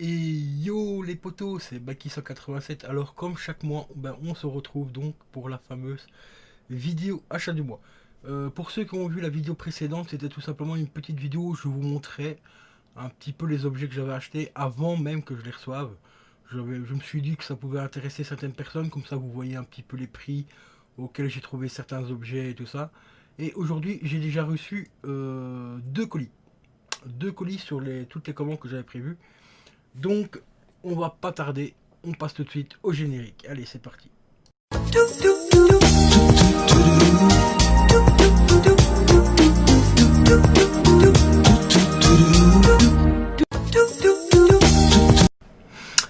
Et yo les potos, c'est Baki187. Alors comme chaque mois, on se retrouve donc pour la fameuse vidéo achat du mois. Pour ceux qui ont vu la vidéo précédente, c'était tout simplement une petite vidéo où je vous montrais un petit peu les objets que j'avais achetés avant même que je les reçoive. Je me suis dit que ça pouvait intéresser certaines personnes, comme ça vous voyez un petit peu les prix auxquels j'ai trouvé certains objets et tout ça. Et aujourd'hui, j'ai déjà reçu deux colis. Deux colis sur toutes les commandes que j'avais prévues. Donc, on va pas tarder, on passe tout de suite au générique. Allez, c'est parti.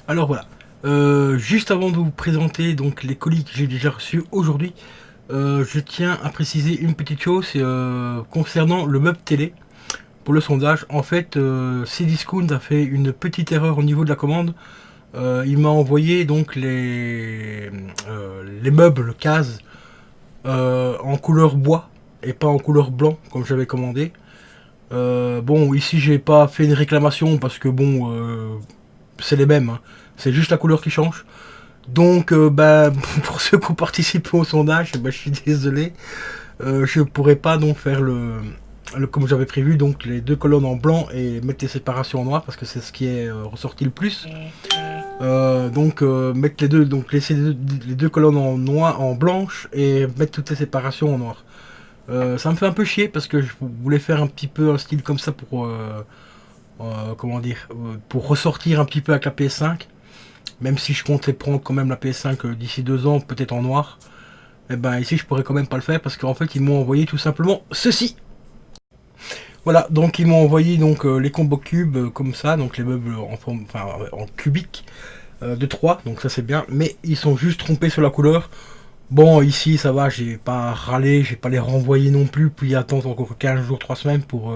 Alors voilà, juste avant de vous présenter donc les colis que j'ai déjà reçus aujourd'hui, je tiens à préciser une petite chose concernant le meuble télé. Pour le sondage, en fait, Cdiscount a fait une petite erreur au niveau de la commande. Il m'a envoyé donc les meubles cases en couleur bois et pas en couleur blanc comme j'avais commandé. Bon, ici j'ai pas fait une réclamation parce que bon, c'est les mêmes, hein. C'est juste la couleur qui change. Donc, pour ceux qui ont participé au sondage, je suis désolé, je pourrais pas donc faire comme j'avais prévu, donc les deux colonnes en blanc et mettre les séparations en noir parce que c'est ce qui est ressorti le plus. Mettre les deux, donc laisser les deux colonnes en noir, en blanche et mettre toutes les séparations en noir. Ça me fait un peu chier parce que je voulais faire un petit peu un style comme ça pour comment dire, pour ressortir un petit peu avec la PS5. Même si je comptais prendre quand même la PS5 d'ici 2 ans, peut-être en noir. Et ben ici je pourrais quand même pas le faire parce qu'en fait ils m'ont envoyé tout simplement ceci. Voilà, donc ils m'ont envoyé donc les combos cubes comme ça, donc les meubles en forme, enfin en cubique de 3, donc ça c'est bien, mais ils sont juste trompés sur la couleur. Bon, ici ça va, j'ai pas râlé, j'ai pas les renvoyer non plus, puis attendre encore 15 jours, 3 semaines pour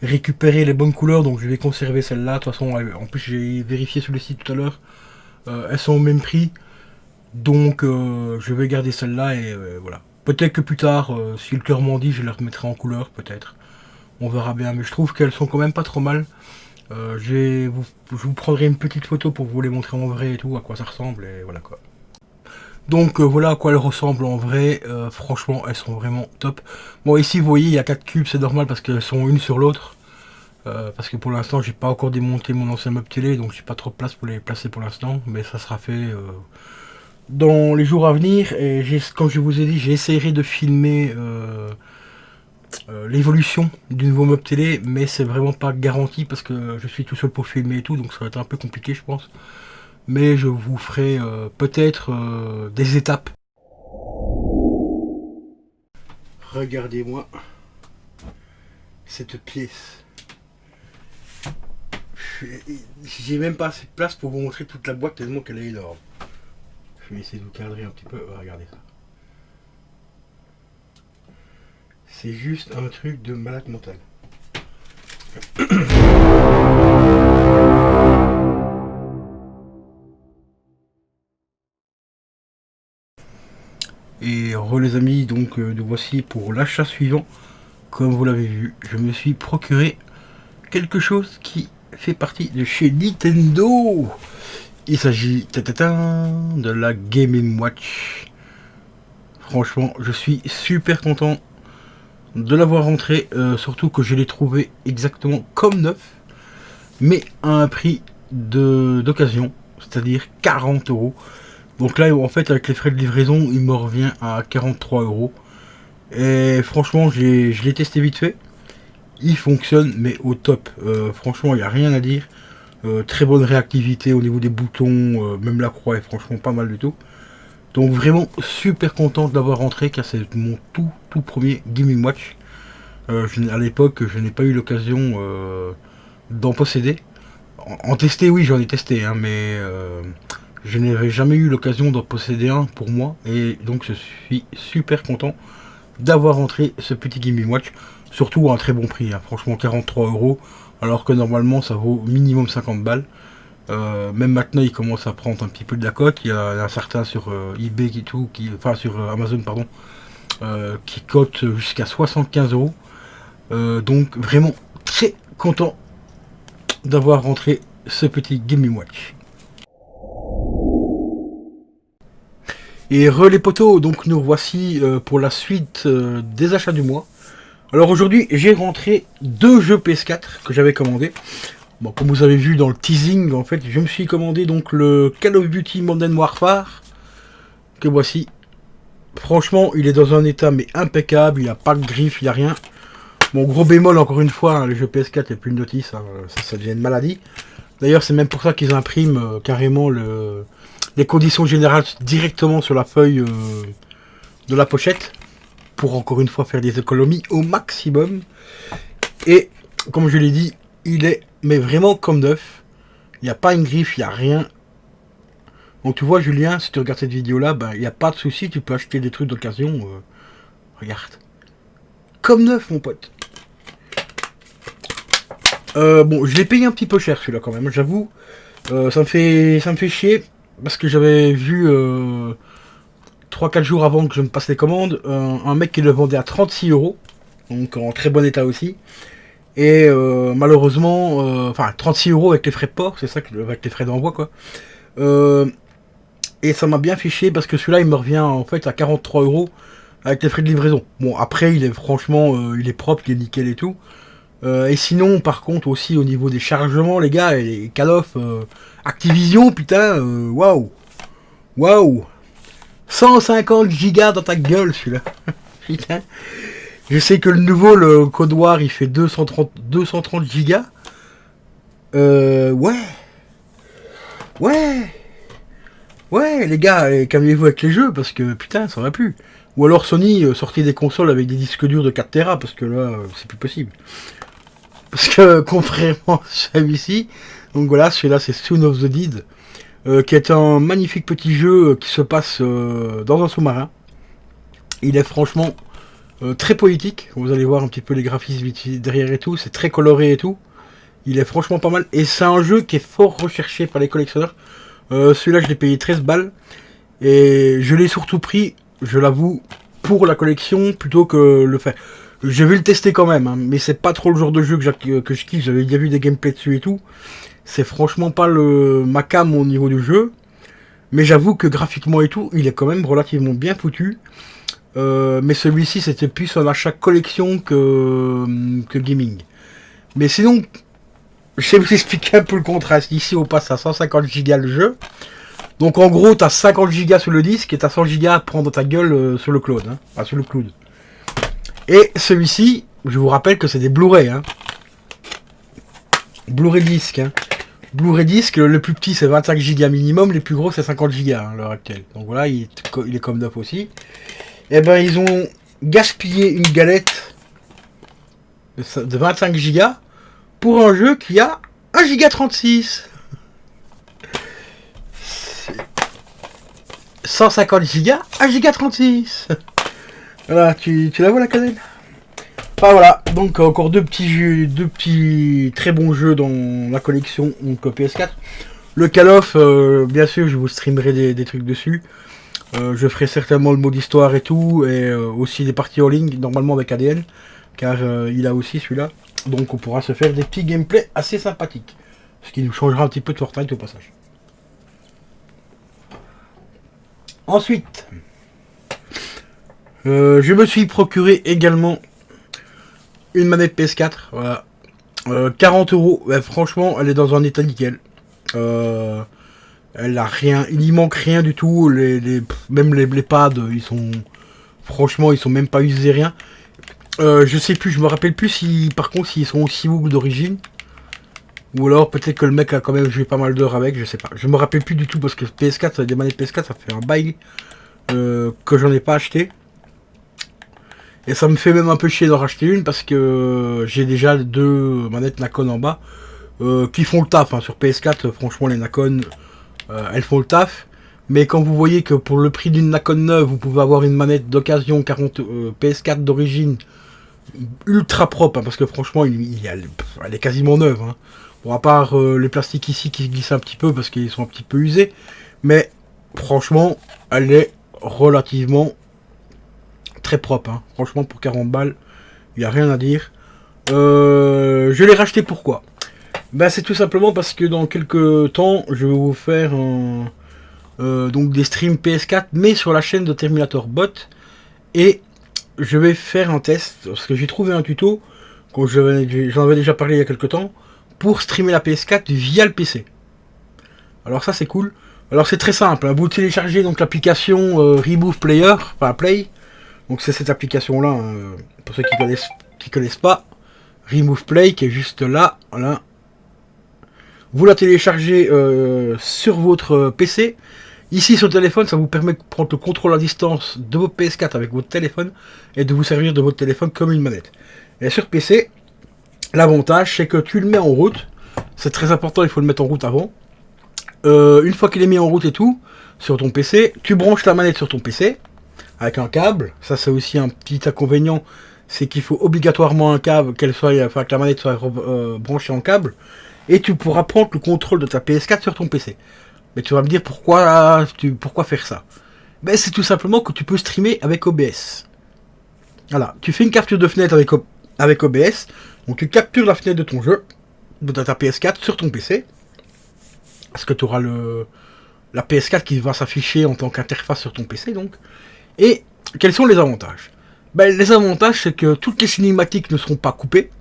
récupérer les bonnes couleurs, donc je vais conserver celle-là. De toute façon, en plus j'ai vérifié sur le site tout à l'heure, elles sont au même prix, donc je vais garder celle-là et voilà. Peut-être que plus tard, si le cœur m'en dit, je les remettrai en couleur, peut-être. On verra bien, mais je trouve qu'elles sont quand même pas trop mal. Je vous prendrai une petite photo pour vous les montrer en vrai et tout, à quoi ça ressemble, et voilà quoi. Donc voilà à quoi elles ressemblent en vrai. Franchement, elles sont vraiment top. Bon, ici vous voyez, il y a 4 cubes, c'est normal parce qu'elles sont une sur l'autre. Parce que pour l'instant, j'ai pas encore démonté mon ancien meuble télé, donc j'ai pas trop de place pour les placer pour l'instant, mais ça sera fait dans les jours à venir. Et comme je vous ai dit, j'essaierai de filmer l'évolution du nouveau meuble télé, mais c'est vraiment pas garanti parce que je suis tout seul pour filmer et tout, donc ça va être un peu compliqué, je pense. Mais je vous ferai peut-être des étapes. Regardez-moi cette pièce. J'ai même pas assez de place pour vous montrer toute la boîte tellement qu'elle est énorme. Je vais essayer de vous cadrer un petit peu. Regardez ça. C'est juste un truc de malade mental. Et les amis, donc nous voici pour l'achat suivant. Comme vous l'avez vu, je me suis procuré quelque chose qui fait partie de chez Nintendo. Il s'agit de la Game & Watch. Franchement, je suis super content de l'avoir rentré, surtout que je l'ai trouvé exactement comme neuf, mais à un prix d'occasion, c'est-à-dire 40 euros. Donc là, en fait, avec les frais de livraison, il me revient à 43 euros. Et franchement, je l'ai testé vite fait. Il fonctionne, mais au top. Franchement, il n'y a rien à dire. Très bonne réactivité au niveau des boutons, même la croix est franchement pas mal du tout. Donc vraiment super content de l'avoir rentré car c'est mon tout premier Game & Watch. À l'époque, je n'ai pas eu l'occasion d'en posséder. En tester, oui, j'en ai testé, hein, mais je n'avais jamais eu l'occasion d'en posséder un pour moi. Et donc je suis super content d'avoir rentré ce petit Game & Watch. Surtout à un très bon prix, hein, franchement 43 euros. Alors que normalement ça vaut minimum 50 balles. Même maintenant il commence à prendre un petit peu de la cote. Il y a un certain sur eBay enfin sur Amazon pardon, qui cote jusqu'à 75 euros. Donc vraiment très content d'avoir rentré ce petit Game & Watch. Et les potos, donc nous voici pour la suite des achats du mois. Alors aujourd'hui, j'ai rentré 2 jeux PS4 que j'avais commandés. Bon, comme vous avez vu dans le teasing, en fait, je me suis commandé donc le Call of Duty Modern Warfare, que voici. Franchement, il est dans un état mais impeccable, il n'y a pas de griffe, il n'y a rien. Bon, gros bémol, encore une fois, hein, les jeux PS4, il n'y a plus de notice, hein, ça devient une maladie. D'ailleurs, c'est même pour ça qu'ils impriment carrément les conditions générales directement sur la feuille de la pochette, pour encore une fois faire des économies au maximum. Et, comme je l'ai dit, il est mais vraiment comme neuf. Il n'y a pas une griffe, il n'y a rien. Donc tu vois Julien, si tu regardes cette vidéo là, il n'y a pas de souci, tu peux acheter des trucs d'occasion. Regarde. Comme neuf mon pote. Bon, je l'ai payé un petit peu cher celui-là quand même, j'avoue. Ça me fait chier. Parce que j'avais vu 3-4 jours avant que je me passe les commandes, un mec qui le vendait à 36 €. Donc en très bon état aussi. Et malheureusement, enfin 36 € avec les frais de port, c'est ça, avec les frais d'envoi quoi. Et ça m'a bien fiché parce que celui-là il me revient en fait à 43 € avec les frais de livraison. Bon après il est franchement, il est propre, il est nickel et tout. Et sinon par contre aussi au niveau des chargements les gars, et les Call of Activision putain, waouh. Waouh. 150 gigas dans ta gueule celui-là. Putain. Je sais que le nouveau, le Code War, il fait 230 gigas. Ouais. Ouais. Ouais, les gars, calmez-vous avec les jeux, parce que, putain, ça va plus. Ou alors Sony, sortait des consoles avec des disques durs de 4 Tera, parce que là, c'est plus possible. Parce que, contrairement à celui-ci, donc voilà, celui-là, c'est Son of the Dead, qui est un magnifique petit jeu qui se passe dans un sous-marin. Il est franchement... très poétique, vous allez voir un petit peu les graphismes derrière et tout, c'est très coloré et tout. Il est franchement pas mal. Et c'est un jeu qui est fort recherché par les collectionneurs. Celui-là je l'ai payé 13 balles. Et je l'ai surtout pris, je l'avoue, pour la collection plutôt que le faire. Je vais le tester quand même, hein, mais c'est pas trop le genre de jeu que je kiffe. J'avais déjà vu des gameplays dessus et tout. C'est franchement pas ma cam au niveau du jeu. Mais j'avoue que graphiquement et tout, il est quand même relativement bien foutu. Mais celui-ci c'était plus un achat collection que gaming. Mais sinon, je vais vous expliquer un peu le contraste. Ici on passe à 150 Go le jeu. Donc en gros t'as 50 Go sur le disque et t'as 100 Go à prendre dans ta gueule sur le cloud. Hein. Enfin, sur le cloud. Et celui-ci, je vous rappelle que c'est des Blu-ray. Hein. Blu-ray disque. Hein. Blu-ray disque, le plus petit c'est 25 Go minimum, les plus gros c'est 50 Go à l'heure actuelle. Donc voilà, il est comme neuf aussi. Eh ben ils ont gaspillé une galette de 25 Go pour un jeu qui a 1 Go 36. 150 Go, 1 Go 36. Voilà, tu la vois la cannelle. Enfin voilà, donc encore deux petits très bons jeux dans la collection, donc PS4. Le Call of, bien sûr, je vous streamerai des trucs dessus. Je ferai certainement le mode histoire et tout, et aussi des parties en ligne, normalement avec ADN, car il a aussi celui-là. Donc on pourra se faire des petits gameplays assez sympathiques. Ce qui nous changera un petit peu de Fortnite au passage. Ensuite, je me suis procuré également une manette PS4. Voilà. 40 €. Ouais, franchement, elle est dans un état nickel. Elle a rien, il y manque rien du tout. Même les pads, ils sont, franchement, ils sont même pas usés rien. Je sais plus, je me rappelle plus si, par contre, s'ils sont aussi Woog d'origine, ou alors peut-être que le mec a quand même joué pas mal d'heures avec, je sais pas. Je me rappelle plus du tout parce que PS4, des manettes PS4, ça fait un bail que j'en ai pas acheté. Et ça me fait même un peu chier d'en racheter une parce que j'ai déjà 2 manettes Nacon en bas qui font le taf. Hein. Sur PS4, franchement, les Nacon, elles font le taf. Mais quand vous voyez que pour le prix d'une Nacon neuve, vous pouvez avoir une manette d'occasion 40 PS4 d'origine ultra propre, hein, parce que franchement, elle est quasiment neuve. Hein. Bon, à part les plastiques ici qui glissent un petit peu parce qu'ils sont un petit peu usés. Mais franchement, elle est relativement très propre. Hein. Franchement, pour 40 balles, il n'y a rien à dire. Je l'ai racheté pourquoi? Bah c'est tout simplement parce que dans quelques temps, je vais vous faire donc des streams PS4, mais sur la chaîne de Terminator Bot. Et je vais faire un test, parce que j'ai trouvé un tuto, quand j'en avais déjà parlé il y a quelques temps, pour streamer la PS4 via le PC. Alors ça c'est cool. Alors c'est très simple, hein. Vous téléchargez donc l'application Remove Player, enfin Play. Donc c'est cette application là, hein, pour ceux qui connaissent pas. Remove Play qui est juste là, voilà. Vous la téléchargez sur votre PC. Ici sur le téléphone, ça vous permet de prendre le contrôle à distance de votre PS4 avec votre téléphone et de vous servir de votre téléphone comme une manette. Et sur PC, l'avantage c'est que tu le mets en route. C'est très important, il faut le mettre en route avant. Une fois qu'il est mis en route et tout, sur ton PC, tu branches la manette sur ton PC avec un câble. Ça c'est aussi un petit inconvénient, c'est qu'il faut obligatoirement un câble, enfin, que la manette soit branchée en câble. Et tu pourras prendre le contrôle de ta PS4 sur ton PC. Mais tu vas me dire pourquoi faire ça. Ben c'est tout simplement que tu peux streamer avec OBS. Voilà, tu fais une capture de fenêtre avec OBS. Donc tu captures la fenêtre de ton jeu, de ta PS4 sur ton PC. Parce que tu auras la PS4 qui va s'afficher en tant qu'interface sur ton PC donc. Et quels sont les avantages? Ben, les avantages c'est que toutes les cinématiques ne seront pas coupées.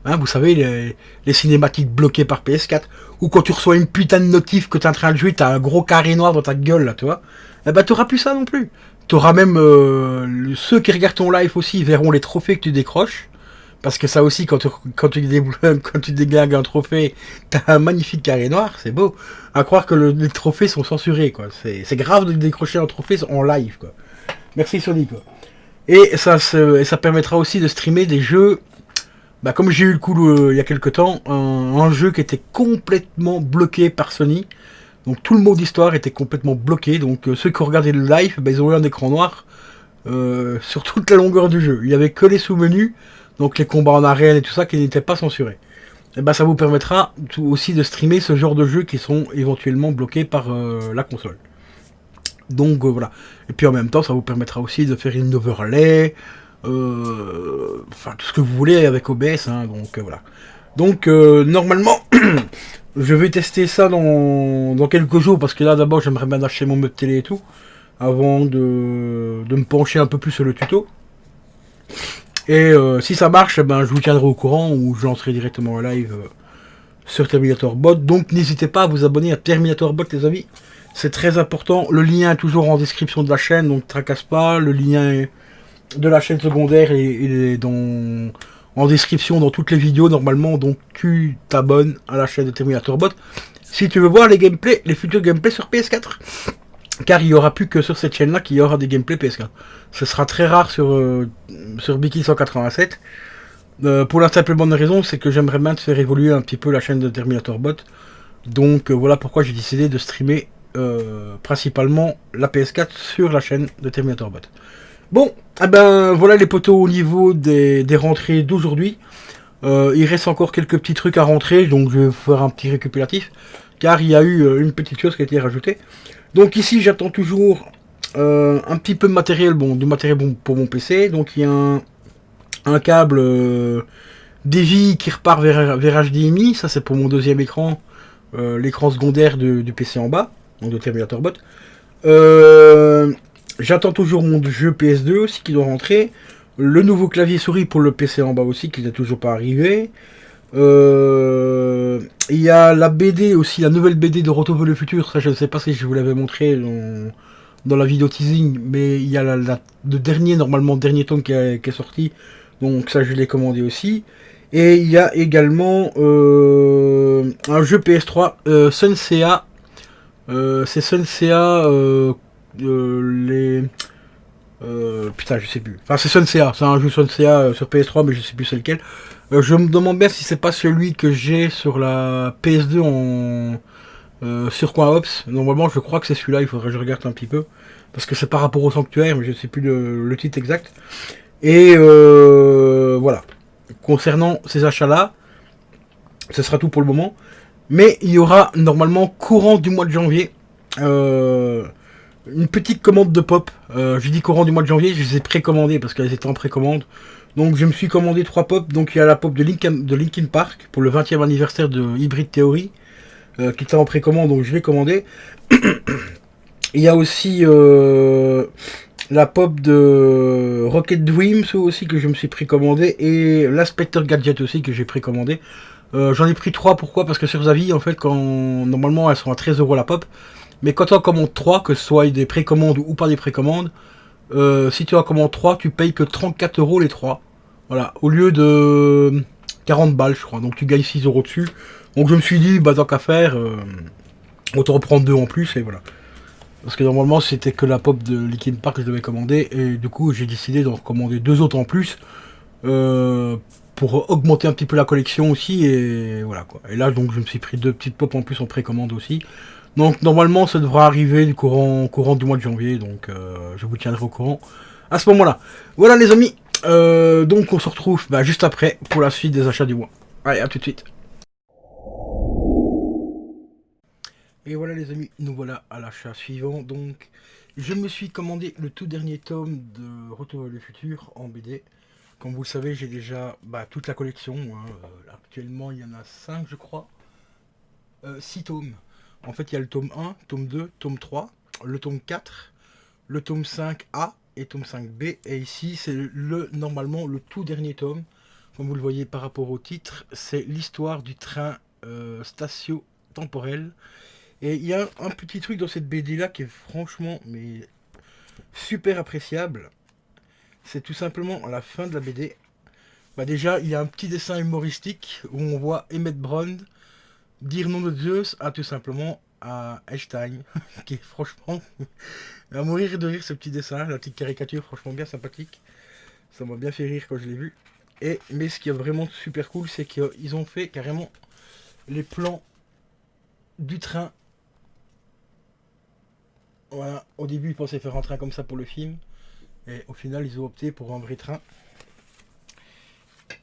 Hein, vous savez, les cinématiques bloquées par PS4, ou quand tu reçois une putain de notif que t'es en train de jouer, t'as un gros carré noir dans ta gueule, là, tu vois. Eh ben, t'auras plus ça non plus. T'auras même, ceux qui regardent ton live aussi verront les trophées que tu décroches. Parce que ça aussi, quand tu déglingues un trophée, t'as un magnifique carré noir, c'est beau. À croire que les trophées sont censurés, quoi. C'est grave de décrocher un trophée en live, quoi. Merci Sony, quoi. Et ça permettra aussi de streamer des jeux. Bah, comme j'ai eu le coup il y a quelques temps, un jeu qui était complètement bloqué par Sony. Donc tout le mode d'histoire était complètement bloqué. Donc ceux qui ont regardé le live, bah, ils ont eu un écran noir sur toute la longueur du jeu. Il n'y avait que les sous-menus, donc les combats en arène et tout ça qui n'étaient pas censurés. Et bah, ça vous permettra aussi de streamer ce genre de jeux qui sont éventuellement bloqués par la console. Donc voilà. Et puis en même temps, ça vous permettra aussi de faire une overlay. Enfin tout ce que vous voulez avec OBS, hein, donc voilà. Donc normalement, je vais tester ça dans quelques jours parce que là d'abord j'aimerais bien acheter mon meuble télé et tout avant de me pencher un peu plus sur le tuto. Et si ça marche, ben je vous tiendrai au courant ou je lancerai directement un live sur Terminator Bot. Donc n'hésitez pas à vous abonner à Terminator Bot les amis. C'est très important. Le lien est toujours en description de la chaîne, donc tracasse pas. Le lien de la chaîne secondaire et en description dans toutes les vidéos normalement, donc tu t'abonnes à la chaîne de Terminator Bot si tu veux voir les futurs gameplays sur PS4, car il n'y aura plus que sur cette chaîne là qu'il y aura des gameplays PS4. Ce sera très rare sur Biki 187 pour la simple bonne raison, c'est que j'aimerais bien faire évoluer un petit peu la chaîne de Terminator Bot. Donc voilà pourquoi j'ai décidé de streamer principalement la PS4 sur la chaîne de Terminator Bot. Bon, eh ben voilà les potos au niveau des rentrées d'aujourd'hui. Il reste encore quelques petits trucs à rentrer, donc je vais faire un petit récupératif, car il y a eu une petite chose qui a été rajoutée. Donc ici j'attends toujours un petit peu de matériel, du matériel bon pour mon PC. Donc il y a un câble DVI qui repart vers HDMI, ça c'est pour mon deuxième écran, l'écran secondaire du PC en bas, donc de Terminator Bot. J'attends toujours mon jeu PS2 aussi qui doit rentrer. Le nouveau clavier souris pour le PC en bas aussi qui n'est toujours pas arrivé. Il y a la BD aussi, la nouvelle BD de Retour vers le futur. Ça je ne sais pas si je vous l'avais montré dans la vidéo teasing. Mais il y a le dernier tome qui est sorti. Donc ça je l'ai commandé aussi. Et il y a également un jeu PS3 Sun CA. C'est Sun CA... putain je sais plus, enfin c'est Sun CA, c'est un jeu Sun CA sur PS3 mais je sais plus c'est lequel. Je me demande bien si c'est pas celui que j'ai sur la PS2 sur Coin Ops. Normalement je crois que c'est celui-là, il faudrait que je regarde un petit peu parce que c'est par rapport au sanctuaire mais je sais plus le titre exact. Et voilà, concernant ces achats là ce sera tout pour le moment, mais il y aura normalement courant du mois de janvier une petite commande de pop. Je dis courant du mois de janvier, je les ai précommandées parce qu'elles étaient en précommande. Donc je me suis commandé 3 pop. Donc il y a la pop de Linkin Park pour le 20e anniversaire de Hybrid Theory, qui était en précommande, donc je l'ai commandé. Il y a aussi la pop de Rocket Dreams aussi que je me suis précommandé, et l'Inspector Gadget aussi que j'ai précommandé. J'en ai pris 3, pourquoi? Parce que sur Zavi, en fait, quand normalement elles sont à 13 € la pop, mais quand tu en commandes 3, que ce soit des précommandes ou pas des précommandes, si tu en commandes 3, tu payes que 34 € les 3. Voilà, au lieu de 40 balles, je crois. Donc tu gagnes 6 € dessus. Donc je me suis dit, bah tant qu'à faire, autant reprendre 2 en plus, et voilà. Parce que normalement c'était que la pop de Linkin Park que je devais commander, et du coup j'ai décidé d'en recommander 2 autres en plus, euh, pour augmenter un petit peu la collection aussi, et voilà quoi. Et là donc je me suis pris 2 petites pop en plus en précommande aussi. Donc normalement ça devra arriver du courant du mois de janvier, donc je vous tiendrai au courant à ce moment-là. Voilà les amis, donc on se retrouve juste après pour la suite des achats du mois. Allez, à tout de suite. Et voilà les amis, nous voilà à l'achat suivant. Donc je me suis commandé le tout dernier tome de Retour vers le futur en BD. Comme vous le savez, j'ai déjà toute la collection, hein. Actuellement il y en a 5 je crois. 6 tomes. En fait il y a le tome 1, tome 2, tome 3, le tome 4, le tome 5A et tome 5B. Et ici c'est normalement le tout dernier tome. Comme vous le voyez par rapport au titre, c'est l'histoire du train spatio-temporel. Et il y a un petit truc dans cette BD là qui est franchement mais super appréciable. C'est tout simplement à la fin de la BD. Déjà, il y a un petit dessin humoristique où on voit Emmett Brown dire nom de Zeus à tout simplement à Einstein, qui est franchement à mourir de rire ce petit dessin, la petite caricature franchement bien sympathique. Ça m'a bien fait rire quand je l'ai vu. Mais ce qui est vraiment super cool, c'est qu'ils ont fait carrément les plans du train. Voilà, au début ils pensaient faire un train comme ça pour le film, et au final ils ont opté pour un vrai train.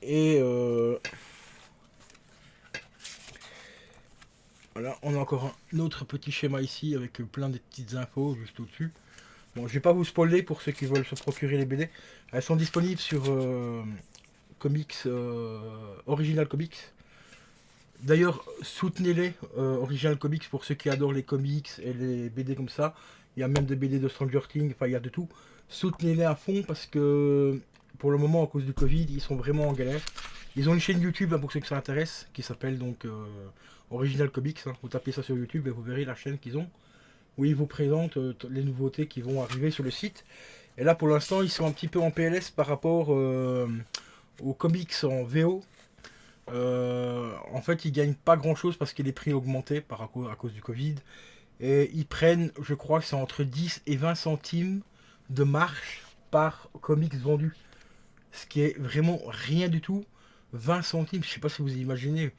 Et voilà, on a encore un autre petit schéma ici avec plein de petites infos juste au-dessus. Bon, je vais pas vous spoiler pour ceux qui veulent se procurer les BD. Elles sont disponibles sur Comics, Original Comics. D'ailleurs, soutenez-les, Original Comics, pour ceux qui adorent les comics et les BD comme ça. Il y a même des BD de Stranger Things, enfin il y a de tout. Soutenez-les à fond parce que pour le moment, à cause du Covid, ils sont vraiment en galère. Ils ont une chaîne YouTube, hein, pour ceux que ça intéresse, qui s'appelle donc Original Comics, hein. Vous tapez ça sur YouTube et vous verrez la chaîne qu'ils ont, où ils vous présentent les nouveautés qui vont arriver sur le site. Et là, pour l'instant, ils sont un petit peu en PLS par rapport aux comics en VO. En fait, ils gagnent pas grand chose parce que les prix ont augmenté à cause du Covid. Et ils prennent, je crois que c'est entre 10 et 20 centimes de marge par comics vendu. Ce qui est vraiment rien du tout. 20 centimes, je sais pas si vous imaginez.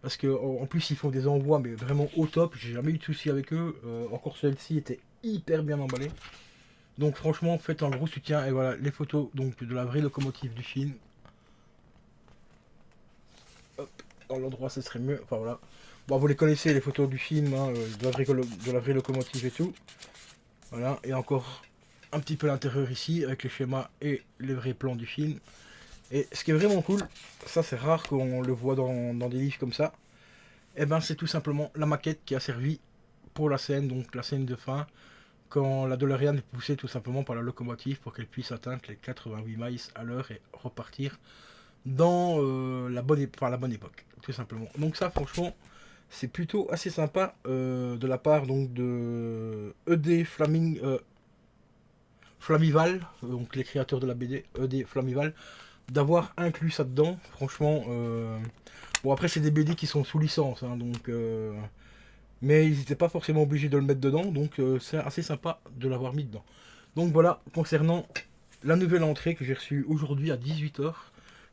Parce que en plus, ils font des envois, mais vraiment au top. J'ai jamais eu de soucis avec eux. Encore celle-ci était hyper bien emballée. Donc franchement, faites un gros soutien. Et voilà, les photos donc de la vraie locomotive du film. Hop, dans l'endroit, ce serait mieux. Enfin voilà. Bon, vous les connaissez, les photos du film, hein, de la vraie locomotive et tout. Voilà, et encore un petit peu l'intérieur ici, avec les schémas et les vrais plans du film. Et ce qui est vraiment cool, ça c'est rare qu'on le voit dans des livres comme ça, et ben c'est tout simplement la maquette qui a servi pour la scène, donc la scène de fin, quand la DeLorean est poussée tout simplement par la locomotive pour qu'elle puisse atteindre les 88 miles à l'heure et repartir dans la bonne époque, tout simplement. Donc ça franchement, c'est plutôt assez sympa de la part donc de Flamival, donc les créateurs de la BD, ED Flamival, d'avoir inclus ça dedans. Franchement, bon après c'est des BD qui sont sous licence, hein, donc mais ils n'étaient pas forcément obligés de le mettre dedans, donc c'est assez sympa de l'avoir mis dedans. Donc voilà, concernant la nouvelle entrée que j'ai reçue aujourd'hui à 18 h.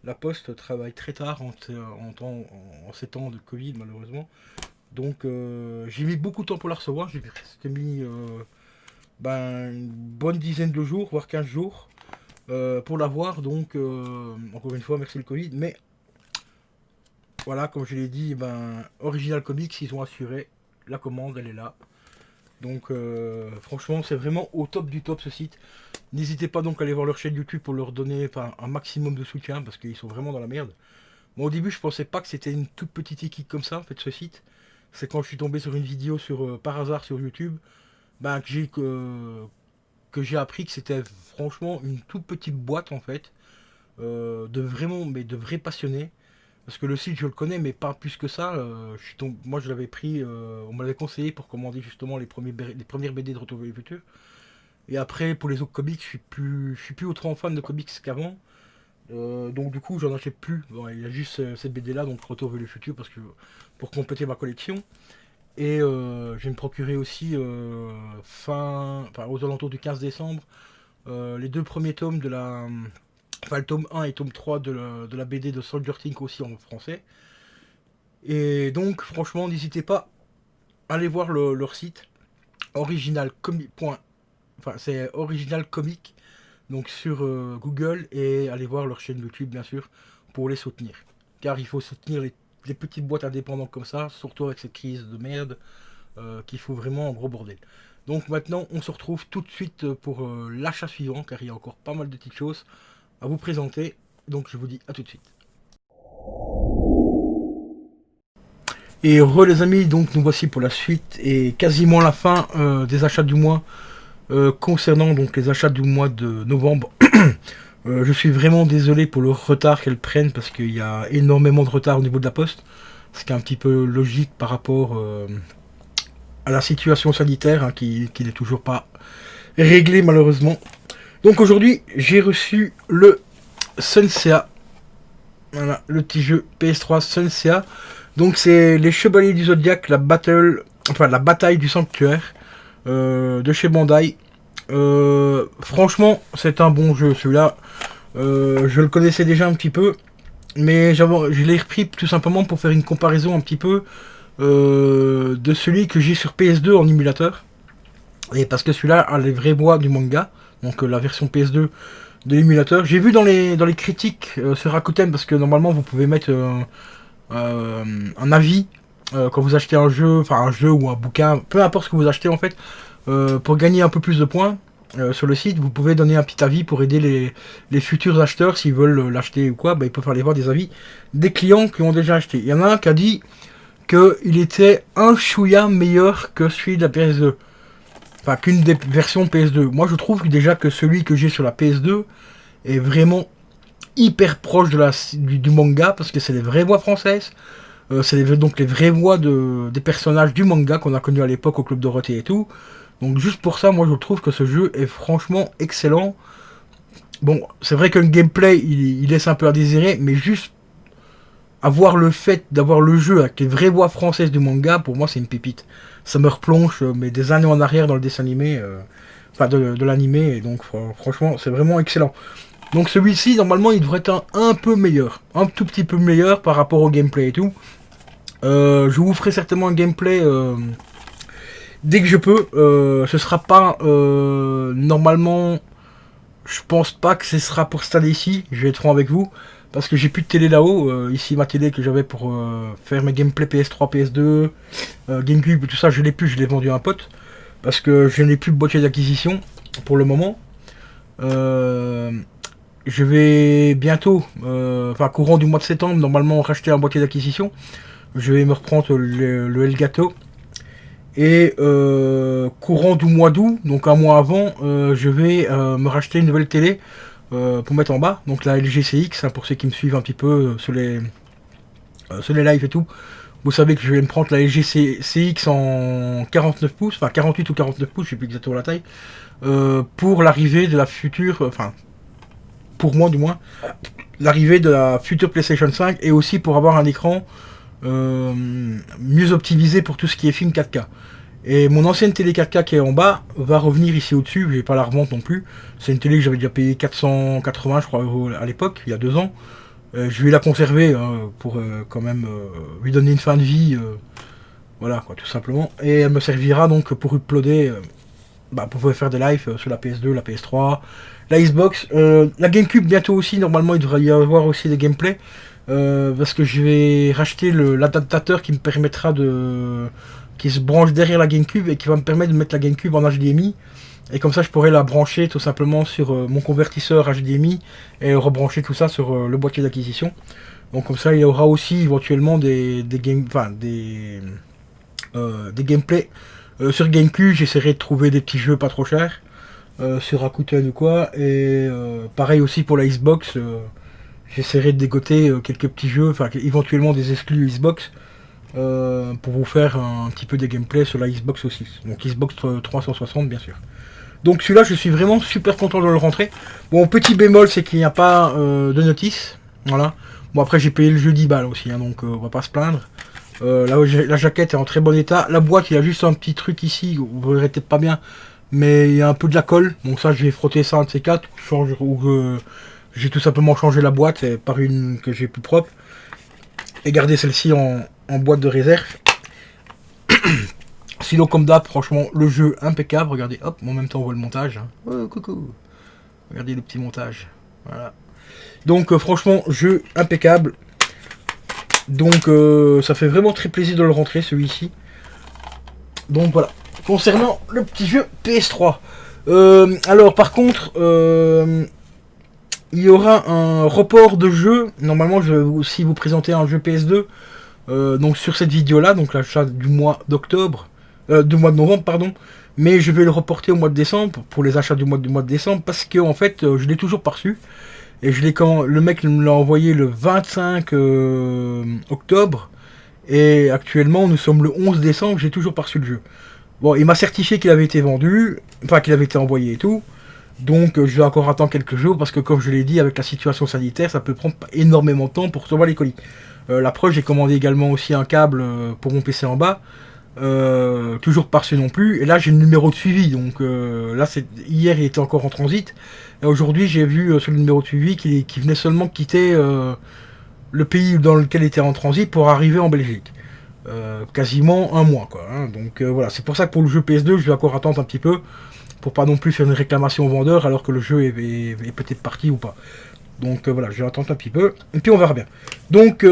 La poste travaille très tard en ces temps de Covid malheureusement. Donc j'ai mis beaucoup de temps pour la recevoir, j'ai presque mis une bonne dizaine de jours, voire 15 jours pour l'avoir. Donc encore une fois, merci le Covid. Mais voilà, comme je l'ai dit, Original Comics, ils ont assuré la commande, elle est là. Donc franchement c'est vraiment au top du top ce site. N'hésitez pas donc à aller voir leur chaîne YouTube pour leur donner un maximum de soutien parce qu'ils sont vraiment dans la merde. Moi au début je pensais pas que c'était une toute petite équipe comme ça en fait ce site. C'est quand je suis tombé sur une vidéo par hasard sur YouTube bah, que j'ai appris que c'était franchement une toute petite boîte en fait. De vraiment mais de vrais passionnés. Parce que le site je le connais mais pas plus que ça. Moi je l'avais pris, on m'avait conseillé pour commander justement les premières BD de Retour vers le futur. Et après pour les autres comics je suis plus autant fan de comics qu'avant. Donc du coup j'en achète plus. Bon, il y a juste cette BD là donc Retour vers le futur parce que pour compléter ma collection. Et je vais me procurer aussi aux alentours du 15 décembre les deux premiers tomes le tome 1 et tome 3 de la BD de Soldier Think aussi en français. Et donc franchement n'hésitez pas à aller voir leur site c'est Original Comic donc sur Google et aller voir leur chaîne YouTube bien sûr pour les soutenir. Car il faut soutenir les petites boîtes indépendantes comme ça, surtout avec cette crise de merde qu'il faut vraiment un gros bordel. Donc maintenant on se retrouve tout de suite pour l'achat suivant car il y a encore pas mal de petites choses à vous présenter. Donc je vous dis à tout de suite. Et les amis, donc nous voici pour la suite et quasiment la fin des achats du mois concernant donc les achats du mois de novembre. Je suis vraiment désolé pour le retard qu'elles prennent parce qu'il y a énormément de retard au niveau de la poste, ce qui est un petit peu logique par rapport à la situation sanitaire hein, qui n'est toujours pas réglée malheureusement. Donc aujourd'hui j'ai reçu le Sunsea, voilà, le petit jeu PS3 Sunsea. Donc c'est les Chevaliers du Zodiaque, la bataille du sanctuaire de chez Bandai. Franchement c'est un bon jeu celui-là. Je le connaissais déjà un petit peu, mais je l'ai repris tout simplement pour faire une comparaison un petit peu de celui que j'ai sur PS2 en émulateur. Et parce que celui-là a les vraies voix du manga, donc la version PS2 de l'émulateur. J'ai vu dans les critiques sur Rakuten, parce que normalement vous pouvez mettre un avis quand vous achetez un jeu ou un bouquin, peu importe ce que vous achetez en fait, pour gagner un peu plus de points. Sur le site, vous pouvez donner un petit avis pour aider les futurs acheteurs s'ils veulent l'acheter ou quoi. Bah, ils peuvent aller voir des avis des clients qui ont déjà acheté. Il y en a un qui a dit qu'il était un chouïa meilleur que celui de la PS2. Enfin, qu'une des versions PS2. Moi, je trouve déjà que celui que j'ai sur la PS2 est vraiment hyper proche du manga parce que c'est les vraies voix françaises. C'est donc les vraies voix des personnages du manga qu'on a connus à l'époque au Club Dorothée et tout. Donc juste pour ça, moi je trouve que ce jeu est franchement excellent. Bon, c'est vrai que le gameplay, il laisse un peu à désirer, mais juste avoir le fait d'avoir le jeu avec les vraies voix françaises du manga, pour moi c'est une pépite. Ça me replonge mais des années en arrière dans le dessin animé, de l'animé, et donc franchement c'est vraiment excellent. Donc celui-ci, normalement, il devrait être un peu meilleur, un tout petit peu meilleur par rapport au gameplay et tout. Je vous ferai certainement un gameplay dès que je peux. Ce sera pas normalement. Je pense pas que ce sera pour cette année-ci. Je vais être franc avec vous parce que j'ai plus de télé là-haut. Ici ma télé que j'avais pour faire mes gameplays PS3, PS2, GameCube, tout ça, je l'ai plus. Je l'ai vendu à un pote parce que je n'ai plus de boîtier d'acquisition pour le moment. Je vais bientôt, courant du mois de septembre, normalement racheter un boîtier d'acquisition. Je vais me reprendre le Elgato. Et courant du mois d'août, donc un mois avant, je vais me racheter une nouvelle télé pour mettre en bas. Donc la LG CX, hein, pour ceux qui me suivent un petit peu sur les lives et tout. Vous savez que je vais me prendre la LG CX en 49 pouces, enfin 48 ou 49 pouces, je sais plus exactement la taille, pour l'arrivée de la future, pour moi du moins, l'arrivée de la future PlayStation 5 et aussi pour avoir un écran mieux optimisé pour tout ce qui est film 4K. Et mon ancienne télé 4K qui est en bas va revenir ici au-dessus, je vais pas la revendre non plus. C'est une télé que j'avais déjà payé 480 je crois euros à l'époque, il y a 2 ans. Je vais la conserver pour quand même lui donner une fin de vie, voilà quoi tout simplement. Et elle me servira donc pour uploader, pour pouvoir faire des lives sur la PS2, la PS3, la Xbox, la GameCube bientôt aussi, normalement il devrait y avoir aussi des gameplays. Parce que je vais racheter l'adaptateur qui me permettra qui se branche derrière la GameCube et qui va me permettre de mettre la GameCube en HDMI. Et comme ça, je pourrais la brancher tout simplement sur mon convertisseur HDMI et rebrancher tout ça sur le boîtier d'acquisition. Donc comme ça, il y aura aussi éventuellement des gameplays sur GameCube. J'essaierai de trouver des petits jeux pas trop chers sur Rakuten ou quoi. Et pareil aussi pour la Xbox. J'essaierai de dégoter quelques petits jeux, enfin éventuellement des exclus Xbox. Pour vous faire un petit peu des gameplays sur la Xbox aussi. Donc Xbox 360 bien sûr. Donc celui-là, je suis vraiment super content de le rentrer. Bon, petit bémol, c'est qu'il n'y a pas de notice. Voilà. Bon, après, j'ai payé le jeu 10 balles aussi, hein, donc on va pas se plaindre. La jaquette est en très bon état. La boîte, il y a juste un petit truc ici, vous verrez peut-être pas bien, mais il y a un peu de la colle. Donc ça, je vais frotter ça un de ces quatre. J'ai tout simplement changé la boîte par une que j'ai plus propre. Et garder celle-ci en boîte de réserve. Sinon, comme d'hab, franchement, le jeu impeccable. Regardez, hop, en même temps, on voit le montage. Hein. Oh, coucou. Regardez le petit montage. Voilà. Donc, franchement, jeu impeccable. Donc, ça fait vraiment très plaisir de le rentrer, celui-ci. Donc, voilà. Concernant le petit jeu PS3. Alors, par contre, il y aura un report de jeu. Normalement, je vais aussi vous présenter un jeu PS2. Donc, sur cette vidéo-là, donc l'achat du mois d'octobre. Du mois de novembre, pardon, mais je vais le reporter au mois de décembre pour les achats du mois de décembre parce que en fait je l'ai toujours pas reçu et le mec me l'a envoyé le 25 octobre et actuellement nous sommes le 11 décembre, j'ai toujours pas reçu le jeu. Bon, il m'a certifié qu'il avait été vendu, enfin qu'il avait été envoyé et tout, donc je vais encore attendre quelques jours parce que comme je l'ai dit, avec la situation sanitaire, ça peut prendre énormément de temps pour recevoir les colis. La preuve, j'ai commandé également aussi un câble pour mon PC en bas. Toujours pas reçu non plus, et là j'ai le numéro de suivi, donc là hier il était encore en transit, et aujourd'hui j'ai vu sur le numéro de suivi qu'il venait seulement quitter le pays dans lequel il était en transit pour arriver en Belgique. Quasiment un mois quoi, hein. Donc voilà, c'est pour ça que pour le jeu PS2 je vais encore attendre un petit peu, pour pas non plus faire une réclamation au vendeur alors que le jeu est peut-être parti ou pas. Donc voilà, je vais attendre un petit peu, et puis on verra bien. Donc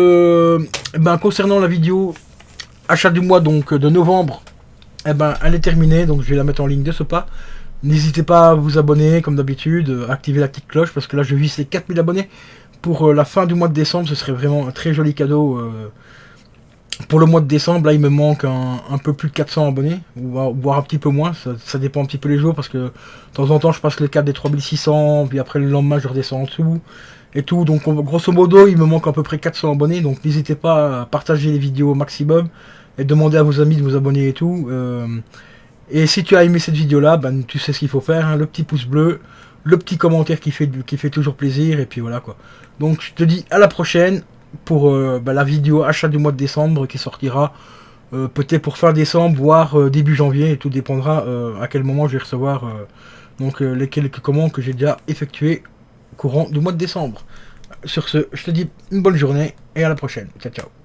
concernant la vidéo achat du mois donc de novembre, elle est terminée, donc je vais la mettre en ligne de ce pas. N'hésitez pas à vous abonner comme d'habitude, activer la petite cloche parce que là je vise les 4000 abonnés pour la fin du mois de décembre. Ce serait vraiment un très joli cadeau pour le mois de décembre. Là il me manque un peu plus de 400 abonnés, voire un petit peu moins, ça dépend un petit peu les jours parce que de temps en temps je passe le cap des 3600, puis après le lendemain je redescends en dessous et tout. Donc grosso modo il me manque à peu près 400 abonnés, donc n'hésitez pas à partager les vidéos au maximum et demander à vos amis de vous abonner et tout. Et si tu as aimé cette vidéo là, tu sais ce qu'il faut faire, hein, le petit pouce bleu, le petit commentaire qui fait toujours plaisir, et puis voilà quoi. Donc je te dis à la prochaine pour la vidéo achat du mois de décembre qui sortira peut-être pour fin décembre, voire début janvier, et tout dépendra à quel moment je vais recevoir les quelques commandes que j'ai déjà effectuées courant du mois de décembre. Sur ce, je te dis une bonne journée et à la prochaine. Ciao ciao.